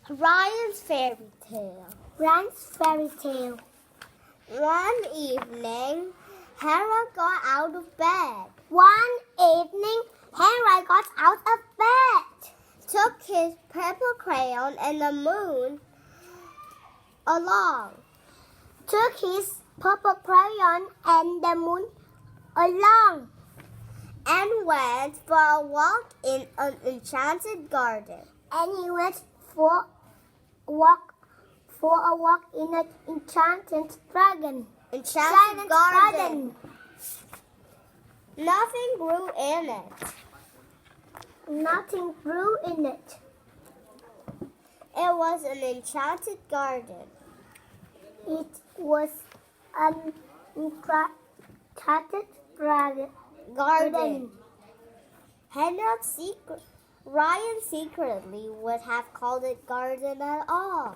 Ryan's fairy tale. One evening, Hera got out of bed. Took his purple crayon and the moon along. And went for a walk in an enchanted garden. And he went for a walk in an enchanted garden. Nothing grew in it. It was an enchanted garden. It was an enchanted garden. Ryan secretly would have called it garden at all.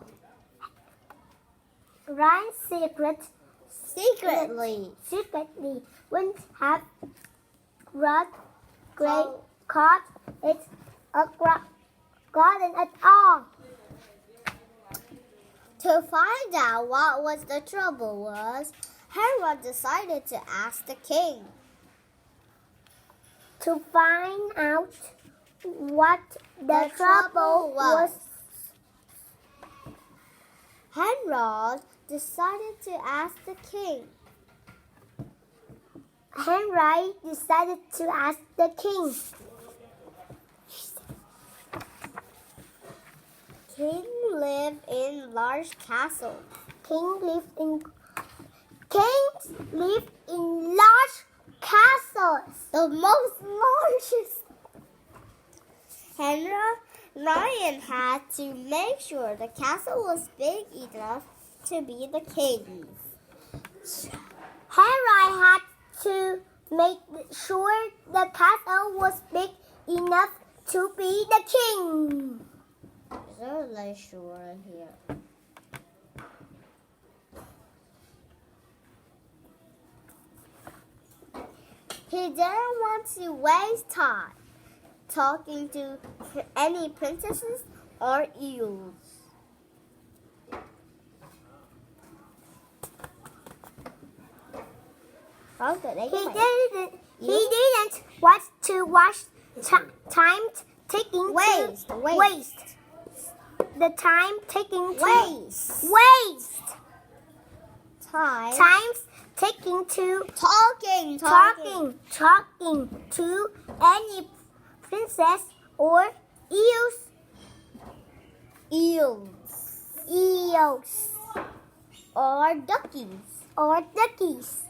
Ryan Secretly wouldn't have called it a garden at all. To find out what was the trouble was, Hera decided to ask the king. To find out what the trouble was, Hera decided to ask the king. King lived in large castles. Kings live in large castles. The most largest. Ryan had to make sure the castle was big enough to be the king's. Hera had to make sure the castle was big enough to be the king. So let's sure here. He didn't want to waste time talking to any princesses or eels. He didn't want to waste time taking waste. The time taking to waste time taking to talking to any princess or eels or duckies.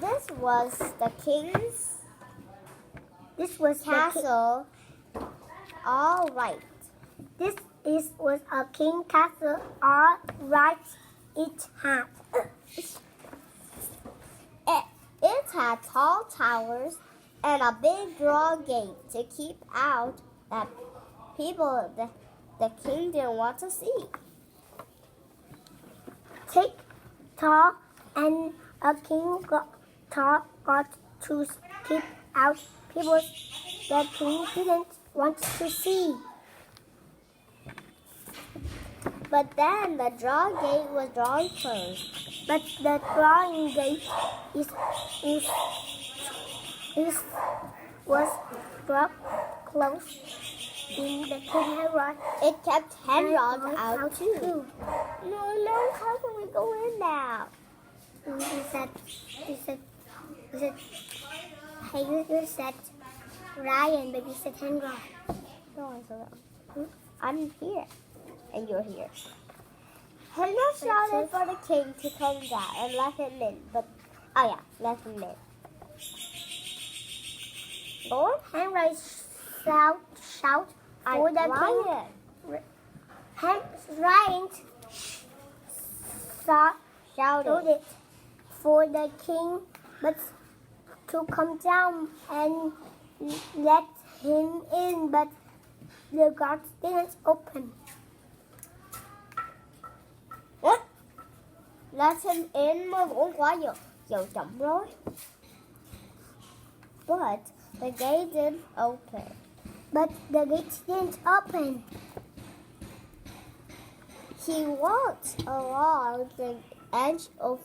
This was the king's castle. All right. This was a king castle. All right. It had tall towers and a big draw gate to keep out that people the king didn't want to see. Tall and a king got to keep out people the king didn't want to see. But then the draw gate was drawn closed. But the drawing gate was drawn closed. In the king Herod, it kept Herod out too. No, how can we go in now? He said, hey, you said Ryan, but you said Herod. No, I said that. I'm here, and you're here. Herod shouted for the king to come down and let him in, let him in. Lord, Herod shout for the Ryan. king. Ryan shouted for the king, but to come down and let him in, but the guards didn't open. What? Let him in mà cũng quá giờ chậm rồi. But the gate didn't open. but the gates didn't open. He walked along the edge of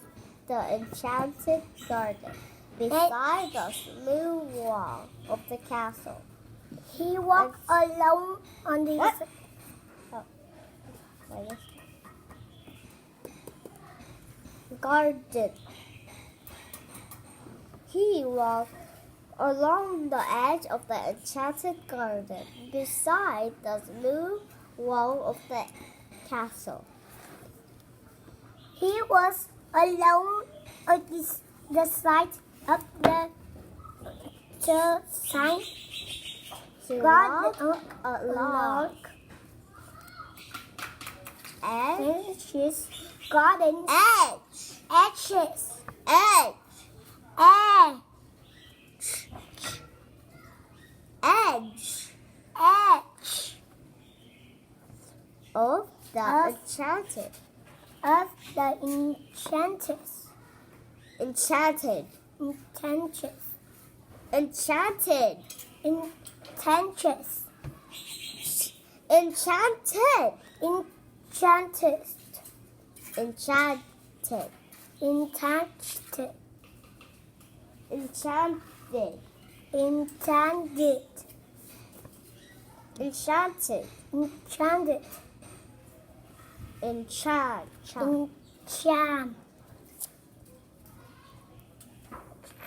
the enchanted garden, beside the smooth wall of the castle. He walked alone on the What? Garden. He walked along the edge of the enchanted garden, beside the smooth wall of the castle. He was alone at the side of the sign. He Garden walked along edges, garden edge, edges, edge, edge, edge edge of the Of- enchanted, of the enchantress, enchanted, enchantress, enchanted, enchantress, enchanted, enchantress, enchanted, enchanted, enchanted, enchanted, enchanted, enchanted, enchant, enchant,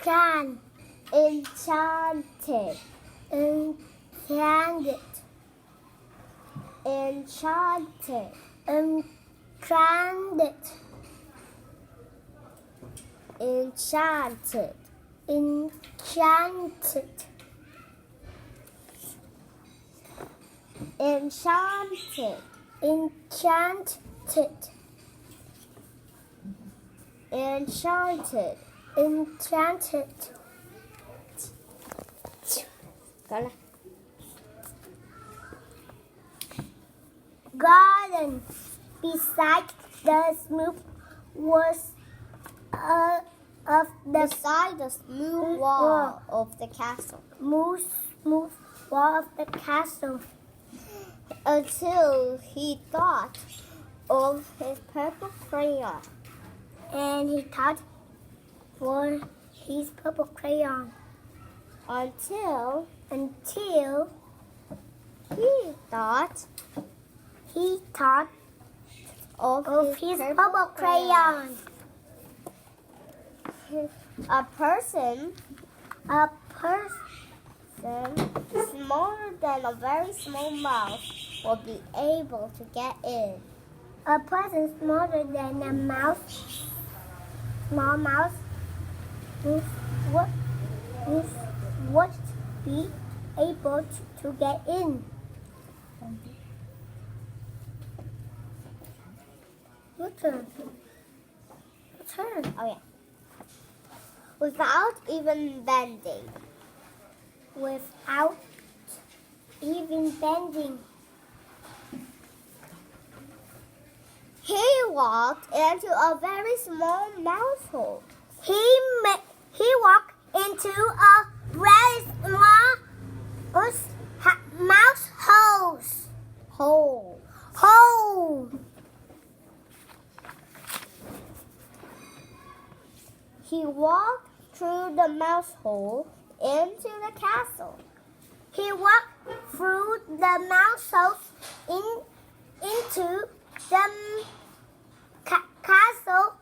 can, enchanted, enchanted, enchanted, enchanted, enchanted, enchanted, enchanted, enchanted, enchanted. enchanted. Go Garden beside the smooth was of the beside the smooth wall of the castle, smooth wall of the castle, until he thought of his purple crayon. and he thought for his purple crayon Until until he thought he thought of his purple crayon. A person A person smaller than a very small mouse will be able to get in. A person smaller than a mouse, small mouse, would be able to get in. Your turn. Your turn. Oh yeah. Without even bending. Without even bending. He walked into a very small mouse hole. He walked into a very small mouse hole. He walked through the mouse hole into the castle. He walked through the mouse hole into the castle.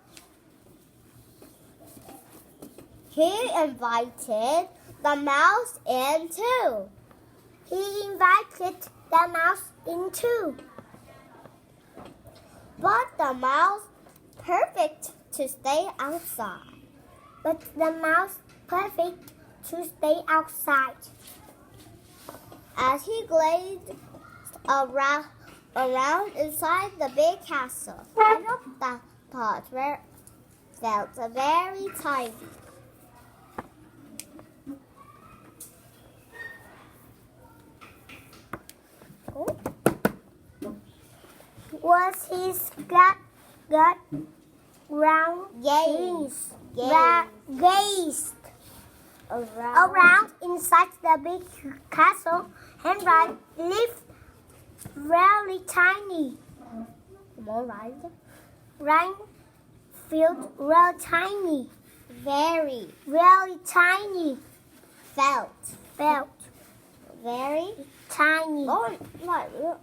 He invited the mouse in too. He invited the mouse in too. But the mouse perfect to stay outside. But the mouse perfect to stay outside. As he glazed around inside the big castle, little pots felt very tiny. Was his gut round Gazed gazed around inside the big castle, Henry lived really tiny. More right. Ryan felt really tiny. Very. Really tiny. Felt. Felt Very. tiny. Rồi, lại nữa.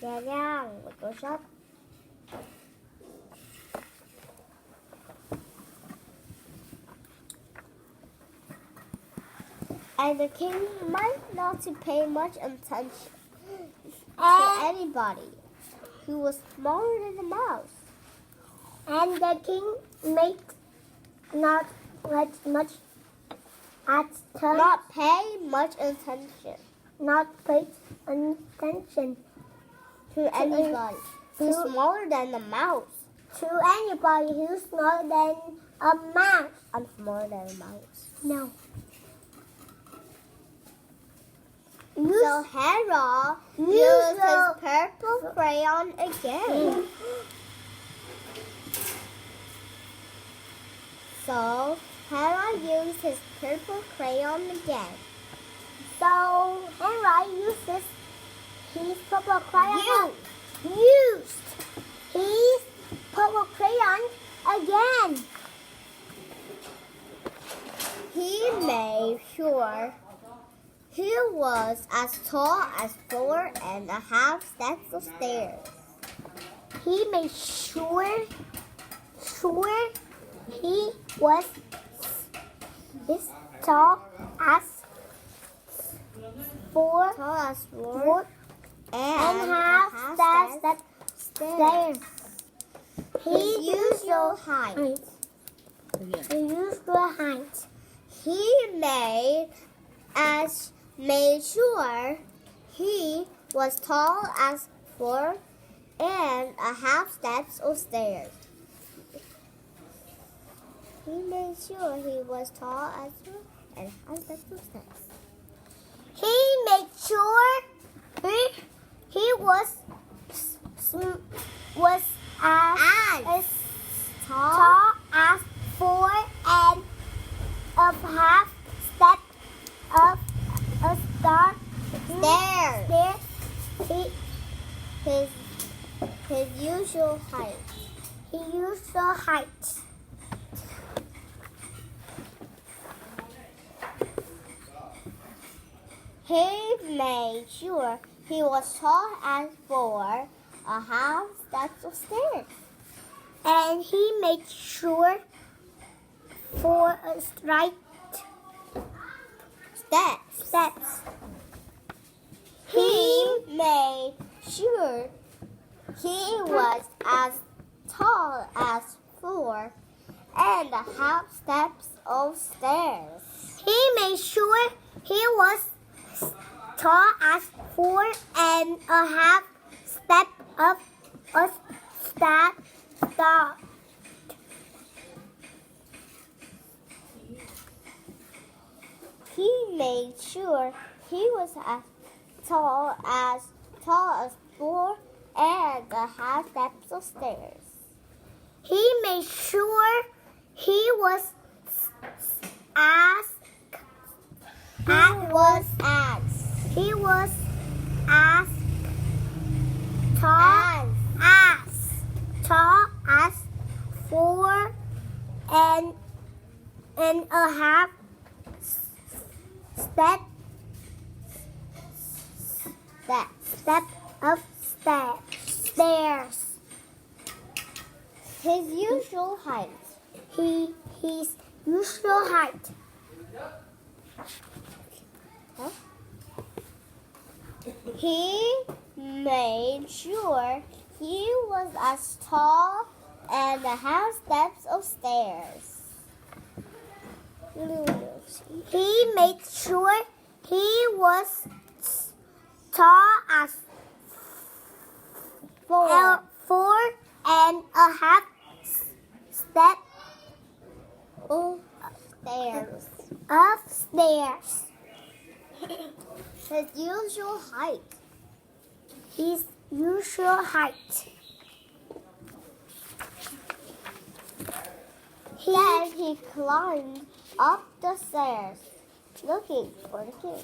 Nhẹ nhàng, một cú sốc. And the king might not to pay much attention to anybody who was smaller than the mouse. And the king made not much attention. Not pay much attention Not pay attention to anybody who's to- smaller than the mouse. to anybody who's smaller than a mouse. I'm smaller than a mouse. No. So Harold used his purple crayon again. So Harold used his purple crayon again. So Henry uses his purple crayon. Used. His purple crayon again. He made sure he was as tall as 4.5 steps of stairs. He made sure he was as tall as four Tall as four and and half steps stairs. His usual height. The usual height. He made sure he was tall as 4.5 steps of stairs. He made sure he was tall as 4.5 steps of stairs. He made sure he was as tall as 4.5 steps of a star Stairs. Stairs. His usual height. He usual height. He made sure he was tall as 4.5 steps of stairs. And he made sure for a straight steps. He made sure he was as tall as 4.5 steps of stairs. He made sure he was tall as 4.5 steps of a star. He made sure he was as tall as 4.5 steps of stairs. He made sure he was as tall as 4.5 step of stairs. His usual height. His usual height. He made sure he was as tall and 1.5 steps of stairs. He made sure he was tall as 4.5 steps Stairs. of stairs. His usual height. His usual height. Then he climbed up the stairs, looking for the king.